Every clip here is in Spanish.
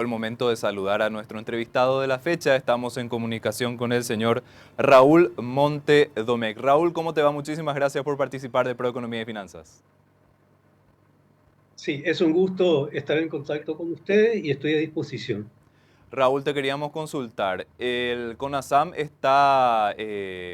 El momento de saludar a nuestro entrevistado de la fecha. Estamos en comunicación con el señor Raúl Monte Domecq. Raúl, ¿cómo te va? Muchísimas gracias por participar de Proeconomía y Finanzas. Sí, es un gusto estar en contacto con ustedes y estoy a disposición. Raúl, te queríamos consultar. El CONASAM está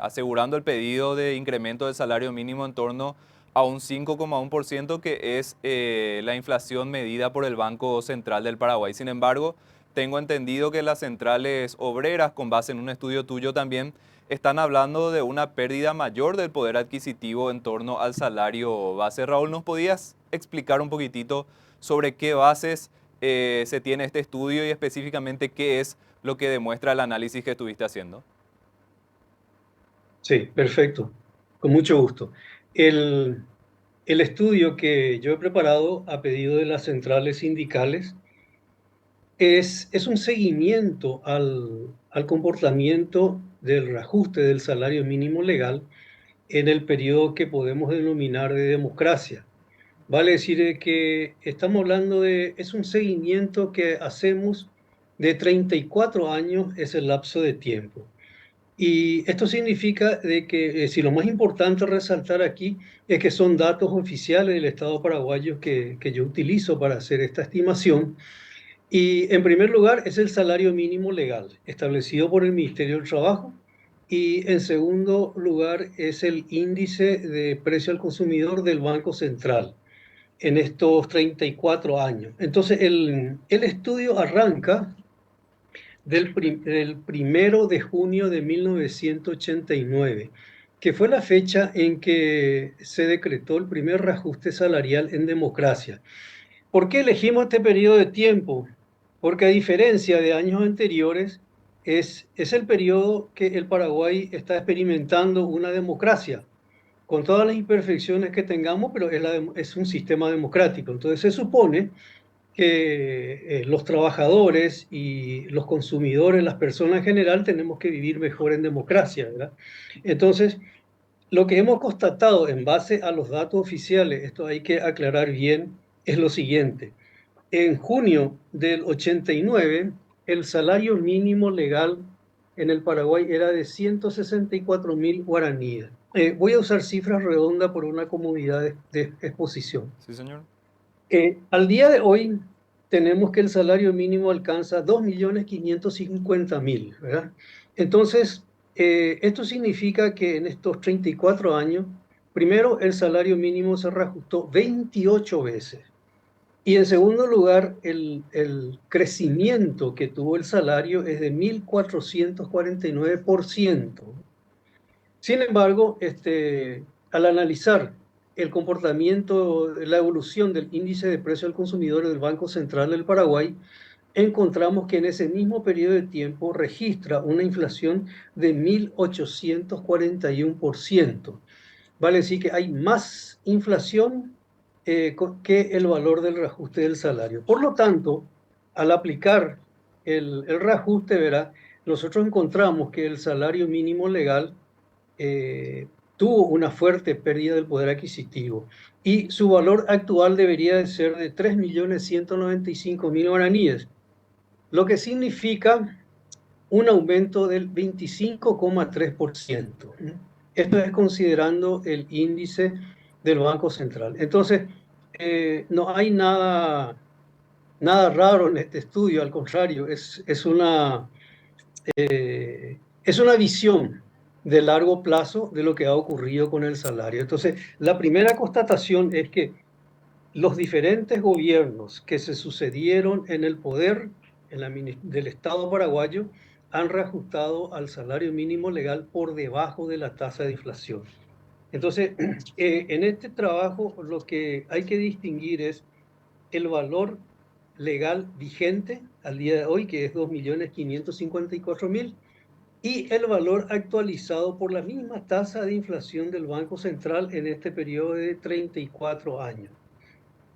asegurando el pedido de incremento del salario mínimo en torno a un 5,1%, que es la inflación medida por el Banco Central del Paraguay. Sin embargo, tengo entendido que las centrales obreras, con base en un estudio tuyo también, están hablando de una pérdida mayor del poder adquisitivo en torno al salario base. Raúl, ¿nos podías explicar un poquitito sobre qué bases se tiene este estudio y específicamente qué es lo que demuestra el análisis que estuviste haciendo? Sí, perfecto, con mucho gusto. El, el estudio que yo he preparado a pedido de las centrales sindicales es un seguimiento al comportamiento del reajuste del salario mínimo legal en el periodo que podemos denominar de democracia. Vale decir que estamos hablando es un seguimiento que hacemos de 34 años, es el lapso de tiempo. Y esto significa de que, si lo más importante a resaltar aquí es que son datos oficiales del Estado paraguayo que yo utilizo para hacer esta estimación. Y en primer lugar es el salario mínimo legal establecido por el Ministerio del Trabajo. Y en segundo lugar es el índice de precio al consumidor del Banco Central en estos 34 años. Entonces, el estudio arranca del 1 de junio de 1989, que fue la fecha en que se decretó el primer reajuste salarial en democracia. ¿Por qué elegimos este periodo de tiempo? Porque a diferencia de años anteriores, es el periodo que el Paraguay está experimentando una democracia con todas las imperfecciones que tengamos, pero es un sistema democrático. Entonces se supone que los trabajadores y los consumidores, las personas en general, tenemos que vivir mejor en democracia, ¿verdad? Entonces, lo que hemos constatado en base a los datos oficiales, esto hay que aclarar bien, es lo siguiente. En junio del 89, el salario mínimo legal en el Paraguay era de 164.000 guaraníes. Voy a usar cifras redondas por una comodidad de exposición. Sí, señor. Al día de hoy tenemos que el salario mínimo alcanza 2.550.000, ¿verdad? Entonces, esto significa que en estos 34 años, primero el salario mínimo se reajustó 28 veces. Y en segundo lugar, el crecimiento que tuvo el salario es de 1.449%. Sin embargo, al analizar el comportamiento, la evolución del índice de precio al consumidor del Banco Central del Paraguay, encontramos que en ese mismo periodo de tiempo registra una inflación de 1.841%. Vale decir que hay más inflación que el valor del reajuste del salario. Por lo tanto, al aplicar el reajuste, verá, nosotros encontramos que el salario mínimo legal tuvo una fuerte pérdida del poder adquisitivo y su valor actual debería de ser de 3.195.000 guaraníes, lo que significa un aumento del 25,3%. Esto es considerando el índice del Banco Central. Entonces, no hay nada raro en este estudio, al contrario, es una visión de largo plazo de lo que ha ocurrido con el salario. Entonces, la primera constatación es que los diferentes gobiernos que se sucedieron en el poder del Estado paraguayo han reajustado al salario mínimo legal por debajo de la tasa de inflación. Entonces, en este trabajo lo que hay que distinguir es el valor legal vigente al día de hoy, que es 2.554.000, y el valor actualizado por la misma tasa de inflación del Banco Central en este periodo de 34 años,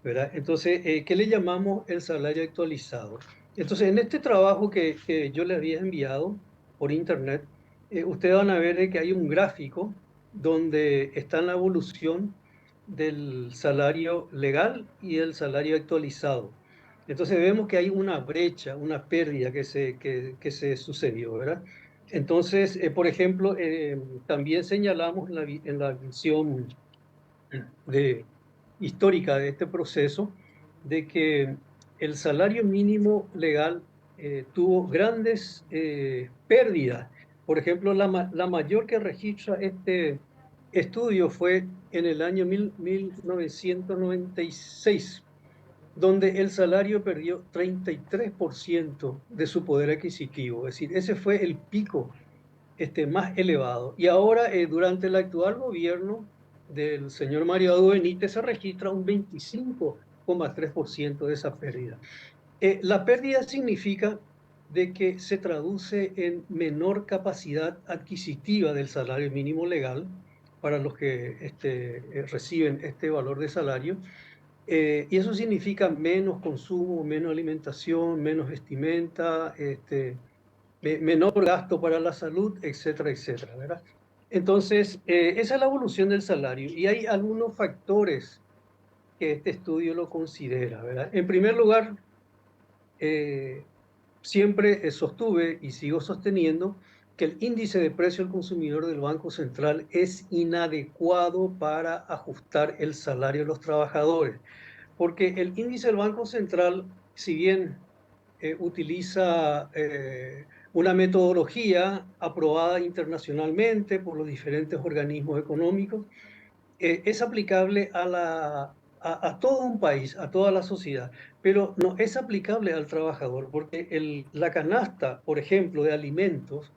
¿verdad? Entonces, ¿qué le llamamos el salario actualizado? Entonces, en este trabajo que yo le había enviado por internet, ustedes van a ver que hay un gráfico donde está la evolución del salario legal y el salario actualizado. Entonces vemos que hay una brecha, una pérdida que se sucedió, ¿verdad? Entonces, por ejemplo, también señalamos en la visión de, histórica de este proceso de que el salario mínimo legal tuvo grandes pérdidas. Por ejemplo, la mayor que registra este estudio fue en el año 1996, donde el salario perdió 33% de su poder adquisitivo. Es decir, ese fue el pico más elevado. Y ahora, durante el actual gobierno del señor Mario Abdo Benítez, se registra un 25,3% de esa pérdida. La pérdida significa de que se traduce en menor capacidad adquisitiva del salario mínimo legal para los que reciben este valor de salario, y eso significa menos consumo, menos alimentación, menos vestimenta, menor gasto para la salud, etcétera, etcétera, ¿verdad? Entonces, esa es la evolución del salario y hay algunos factores que este estudio lo considera, ¿verdad? En primer lugar, eh, siempre sostuve y sigo sosteniendo que el índice de precio al consumidor del Banco Central es inadecuado para ajustar el salario de los trabajadores, porque el índice del Banco Central, si bien utiliza una metodología aprobada internacionalmente por los diferentes organismos económicos, es aplicable a todo un país, a toda la sociedad, pero no es aplicable al trabajador, porque la canasta, por ejemplo, de alimentos,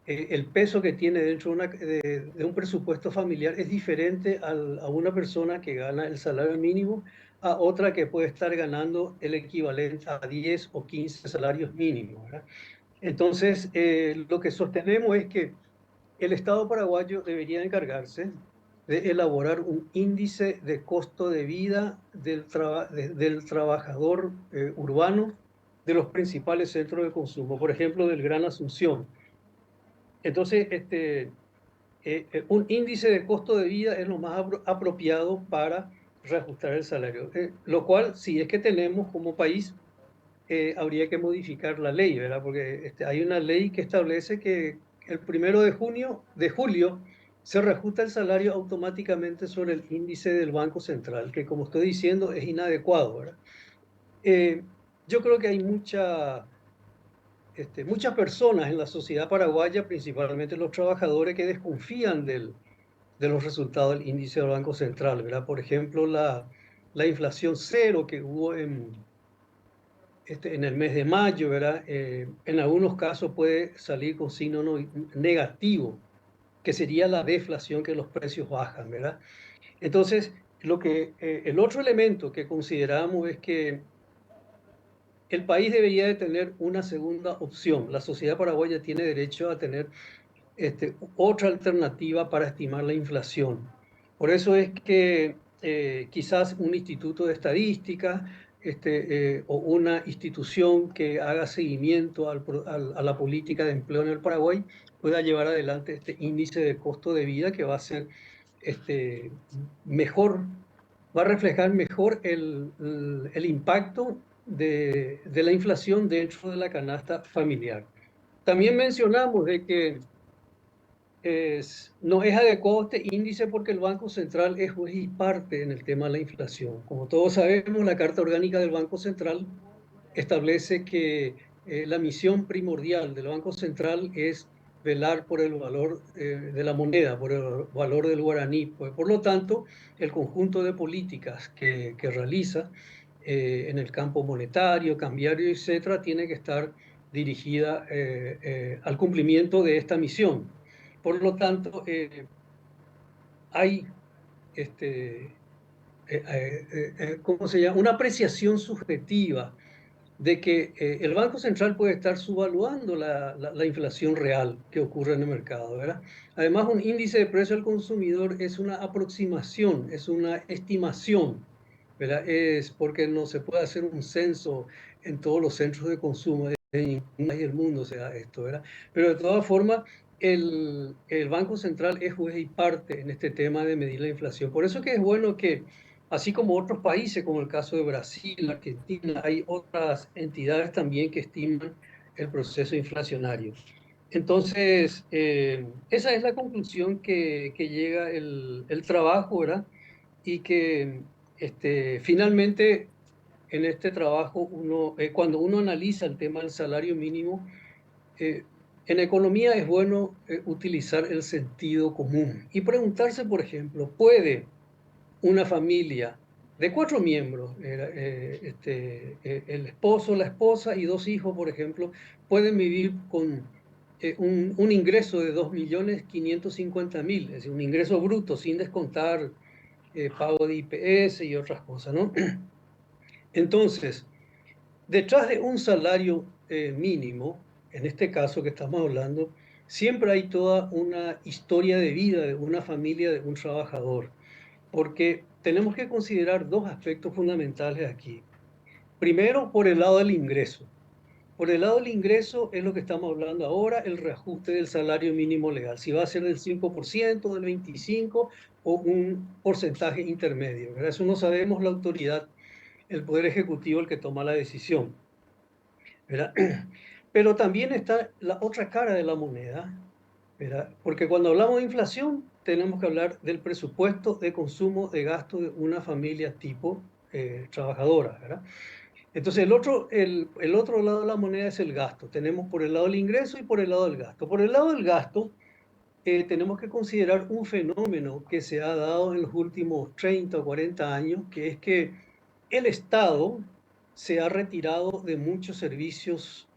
el peso que tiene dentro de un presupuesto familiar es diferente a una persona que gana el salario mínimo a otra que puede estar ganando el equivalente a 10 o 15 salarios mínimos, ¿verdad? Entonces, lo que sostenemos es que el Estado paraguayo debería encargarse de elaborar un índice de costo de vida del trabajador urbano de los principales centros de consumo, por ejemplo, del Gran Asunción. Entonces, un índice de costo de vida es lo más apropiado para reajustar el salario, lo cual, si es que tenemos como país, habría que modificar la ley, ¿verdad? Porque hay una ley que establece que el 1 de julio se reajusta el salario automáticamente sobre el índice del Banco Central, que como estoy diciendo es inadecuado, ¿verdad? Eh, yo creo que hay muchas personas en la sociedad paraguaya, principalmente los trabajadores, que desconfían de los resultados del índice del Banco Central, ¿verdad? Por ejemplo, la inflación cero que hubo en el mes de mayo, ¿verdad? En algunos casos puede salir con signo negativo, que sería la deflación, que los precios bajan, ¿verdad? Entonces, el otro elemento que consideramos es que el país debería de tener una segunda opción. La sociedad paraguaya tiene derecho a tener otra alternativa para estimar la inflación. Por eso es que quizás un instituto de estadística o una institución que haga seguimiento a la política de empleo en el Paraguay pueda llevar adelante este índice de costo de vida que va a ser este, mejor, va a reflejar mejor el impacto de la inflación dentro de la canasta familiar. También mencionamos de que no es adecuado este índice porque el Banco Central es juez y parte en el tema de la inflación. Como todos sabemos, la Carta Orgánica del Banco Central establece que la misión primordial del Banco Central es velar por el valor de la moneda, por el valor del guaraní. Por lo tanto, el conjunto de políticas que realiza en el campo monetario, cambiario, etcétera, tiene que estar dirigida al cumplimiento de esta misión. Por lo tanto, hay este, ¿cómo se llama? Una apreciación subjetiva de que el Banco Central puede estar subvaluando la inflación real que ocurre en el mercado, ¿verdad? Además, un índice de precio al consumidor es una aproximación, es una estimación, ¿verdad? Es porque no se puede hacer un censo en todos los centros de consumo en ningún país del mundo, se da esto, ¿verdad? Pero de todas formas, el Banco Central es juez y parte en este tema de medir la inflación. Por eso que es bueno que así como otros países, como el caso de Brasil, Argentina, hay otras entidades también que estiman el proceso inflacionario. Entonces, esa es la conclusión que llega el trabajo, ¿verdad? Y que finalmente en este trabajo, cuando uno analiza el tema del salario mínimo, eh, en economía es bueno utilizar el sentido común y preguntarse, por ejemplo, ¿puede una familia de cuatro miembros, el esposo, la esposa y dos hijos, por ejemplo, pueden vivir con un ingreso de 2.550.000, es decir, un ingreso bruto sin descontar pago de IPS y otras cosas, ¿no? Entonces, detrás de un salario mínimo, en este caso que estamos hablando, siempre hay toda una historia de vida de una familia, de un trabajador, porque tenemos que considerar dos aspectos fundamentales aquí. Primero, por el lado del ingreso. Por el lado del ingreso es lo que estamos hablando ahora, el reajuste del salario mínimo legal. Si va a ser del 5%, del 25% o un porcentaje intermedio, ¿verdad? Eso no sabemos la autoridad, el Poder Ejecutivo, el que toma la decisión, ¿verdad? Pero también está la otra cara de la moneda, ¿verdad? Porque cuando hablamos de inflación, tenemos que hablar del presupuesto de consumo de gasto de una familia tipo trabajadora, ¿verdad? Entonces, el otro lado de la moneda es el gasto. Tenemos por el lado el ingreso y por el lado del gasto. Por el lado del gasto, tenemos que considerar un fenómeno que se ha dado en los últimos 30 o 40 años, que es que el Estado se ha retirado de muchos servicios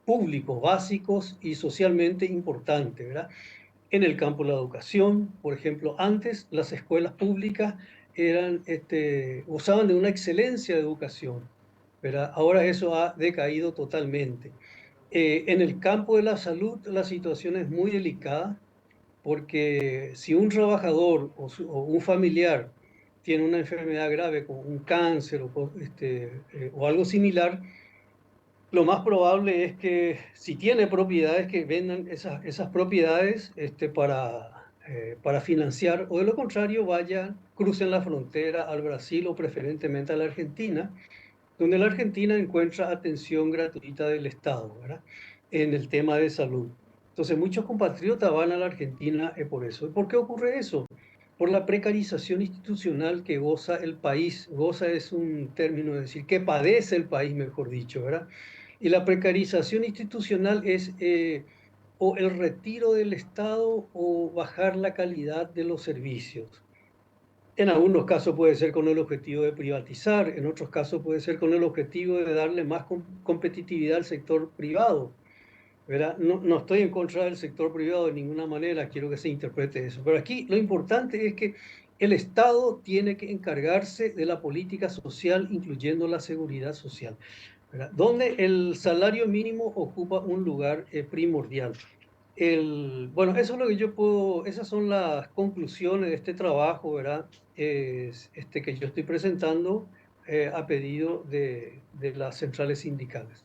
públicos, básicos y socialmente importantes, ¿verdad? En el campo de la educación, por ejemplo, antes las escuelas públicas gozaban de una excelencia de educación, ¿verdad? Ahora eso ha decaído totalmente. En el campo de la salud la situación es muy delicada porque si un trabajador o un familiar tiene una enfermedad grave como un cáncer o algo similar, lo más probable es que si tiene propiedades, que vendan esas propiedades para financiar, o de lo contrario vayan, crucen la frontera al Brasil o preferentemente a la Argentina, donde la Argentina encuentra atención gratuita del Estado, ¿verdad? En el tema de salud. Entonces muchos compatriotas van a la Argentina por eso. ¿Y por qué ocurre eso? Por la precarización institucional que goza el país. Goza es un término, es decir, que padece el país, mejor dicho, ¿verdad? Y la precarización institucional es o el retiro del Estado o bajar la calidad de los servicios. En algunos casos puede ser con el objetivo de privatizar, en otros casos puede ser con el objetivo de darle más competitividad al sector privado, ¿verdad? No, no estoy en contra del sector privado de ninguna manera, quiero que se interprete eso. Pero aquí lo importante es que el Estado tiene que encargarse de la política social, incluyendo la seguridad social, ¿verdad? Donde el salario mínimo ocupa un lugar primordial. Bueno, eso es lo que yo puedo, esas son las conclusiones de este trabajo, ¿verdad? Que yo estoy presentando a pedido de las centrales sindicales.